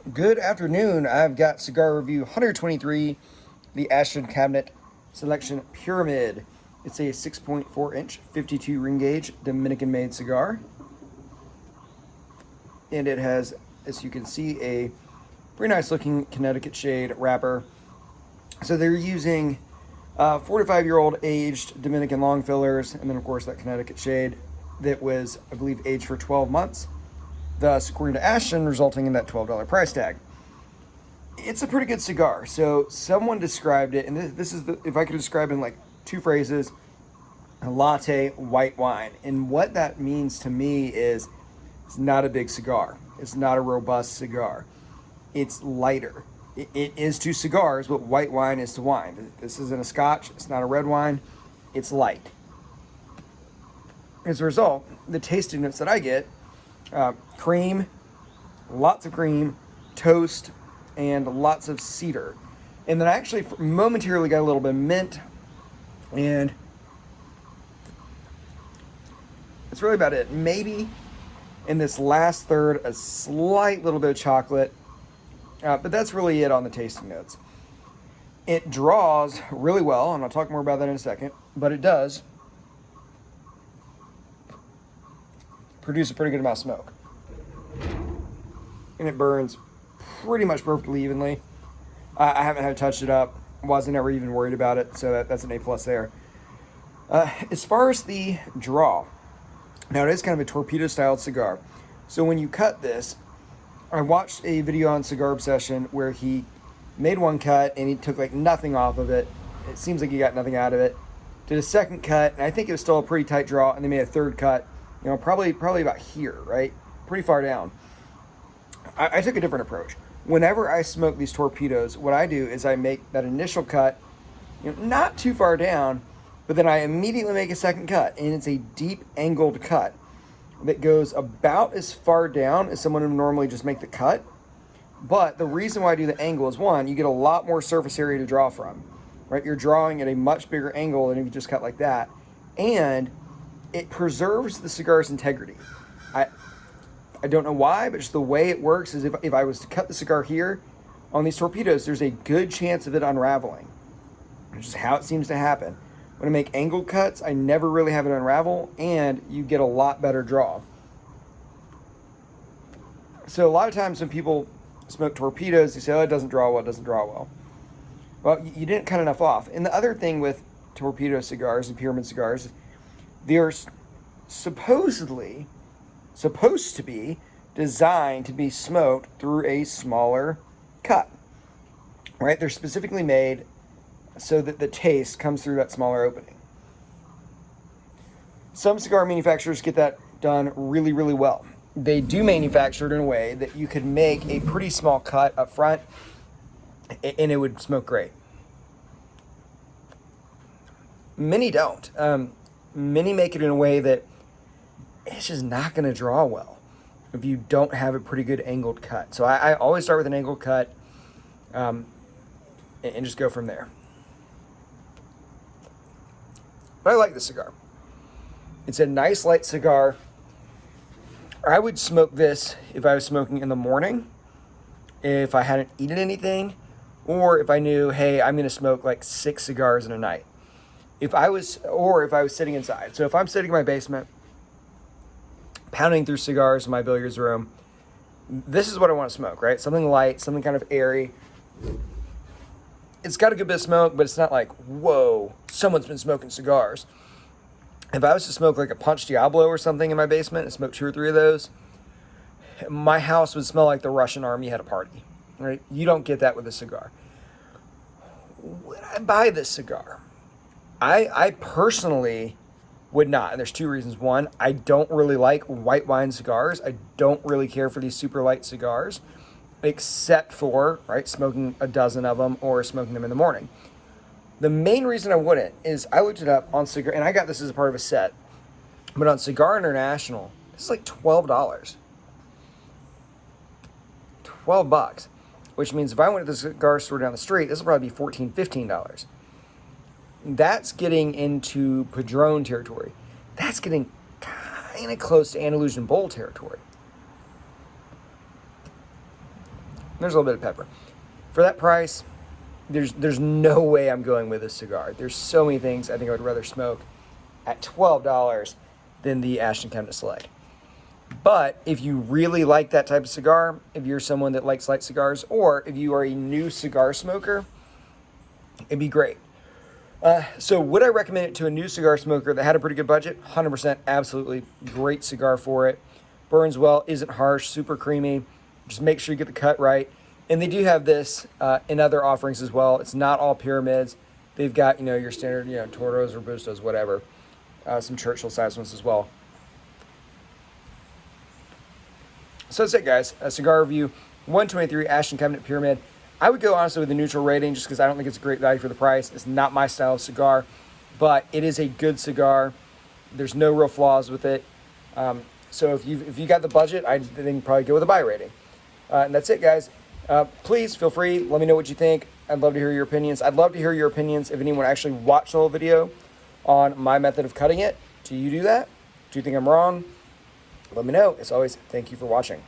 Good afternoon. I've got Cigar Review 123, the Ashton Cabinet Selection Pyramid. It's a 6.4 inch, 52 ring gauge Dominican made cigar. And it has, as you can see, a pretty nice looking Connecticut shade wrapper. So they're using 4 to 5 year old aged Dominican long fillers, and then, of course, that Connecticut shade that was, I believe, aged for 12 months. Thus, according to Ashton, resulting in that $12 price tag. It's a pretty good cigar. So someone described it, and this is if I could describe it in like two phrases: a latte white wine. And what that means to me is it's not a big cigar. It's not a robust cigar. It's lighter. It is to cigars what white wine is to wine. This isn't a scotch. It's not a red wine. It's light. As a result, the tasting notes that I get: cream, lots of cream, toast, and lots of cedar. And then I actually momentarily got a little bit of mint, and that's really about it. Maybe in this last third, a slight little bit of chocolate, but that's really it on the tasting notes. It draws really well, and I'll talk more about that in a second, but it does produce a pretty good amount of smoke. And it burns pretty much perfectly evenly. I haven't had to touch it up. Wasn't ever even worried about it, so that's an A plus there. As far as the draw, now it is kind of a torpedo styled cigar. So when you cut this, I watched a video on Cigar Obsession where he made one cut and he took like nothing off of it. It seems like he got nothing out of it. Did a second cut, and I think it was still a pretty tight draw, and they made a third cut, probably about here, right? Pretty far down. I took a different approach. Whenever I smoke these torpedoes, what I do is I make that initial cut, not too far down, but then I immediately make a second cut, and it's a deep angled cut that goes about as far down as someone would normally just make the cut. But the reason why I do the angle is, one, you get a lot more surface area to draw from, right? You're drawing at a much bigger angle than if you just cut like that, and it preserves the cigar's integrity. I don't know why, but just the way it works is if I was to cut the cigar here on these torpedoes, there's a good chance of it unraveling, which is how it seems to happen. When I make angled cuts, I never really have it unravel, and you get a lot better draw. So a lot of times when people smoke torpedoes, they say, oh, it doesn't draw well, it doesn't draw well. Well, you didn't cut enough off. And the other thing with torpedo cigars and pyramid cigars, they're supposed to be designed to be smoked through a smaller cut, right? They're specifically made so that the taste comes through that smaller opening. Some cigar manufacturers get that done really, really well. They do manufacture it in a way that you could make a pretty small cut up front and it would smoke great. Many don't. Many make it in a way that it's just not going to draw well if you don't have a pretty good angled cut. So I always start with an angled cut and just go from there. But I like the cigar. It's a nice light cigar. I would smoke this if I was smoking in the morning, if I hadn't eaten anything, or if I knew, hey, I'm going to smoke like 6 cigars in a night. If I was sitting inside. So if I'm sitting in my basement, pounding through cigars in my billiards room, this is what I want to smoke, right? Something light, something kind of airy. It's got a good bit of smoke, but it's not like, whoa, someone's been smoking cigars. If I was to smoke like a Punch Diablo or something in my basement and smoke 2 or 3 of those, my house would smell like the Russian army had a party, right? You don't get that with a cigar. Would I buy this cigar? I personally would not, and there's 2 reasons. One, I don't really like white wine cigars. I don't really care for these super light cigars, except for, right, smoking a dozen of them or smoking them in the morning. The main reason I wouldn't is I looked it up on Cigar, and I got this as a part of a set, but on Cigar International, this is like $12. $12, which means if I went to the cigar store down the street, this will probably be $14, $15. That's getting into Padron territory. That's getting kind of close to Andalusian Bowl territory. There's a little bit of pepper. For that price, there's no way I'm going with this cigar. There's so many things I think I would rather smoke at $12 than the Ashton Cabinet Select. But if you really like that type of cigar, if you're someone that likes light cigars, or if you are a new cigar smoker, it'd be great. So would I recommend it to a new cigar smoker that had a pretty good budget? 100%, absolutely great cigar for it. Burns well, isn't harsh, super creamy. Just make sure you get the cut right. And they do have this in other offerings as well. It's not all pyramids. They've got, your standard, Toros, Robustos, whatever. Some Churchill size ones as well. So that's it, guys. A cigar review, 123 Ashton Cabinet Pyramid. I would go honestly with a neutral rating just because I don't think it's a great value for the price. It's not my style of cigar, but it is a good cigar. There's no real flaws with it. So if you got the budget, I think probably go with a buy rating. And that's it, guys. Please feel free. Let me know what you think. I'd love to hear your opinions. I'd love to hear your opinions if anyone actually watched the whole video on my method of cutting it. Do you do that? Do you think I'm wrong? Let me know. As always, thank you for watching.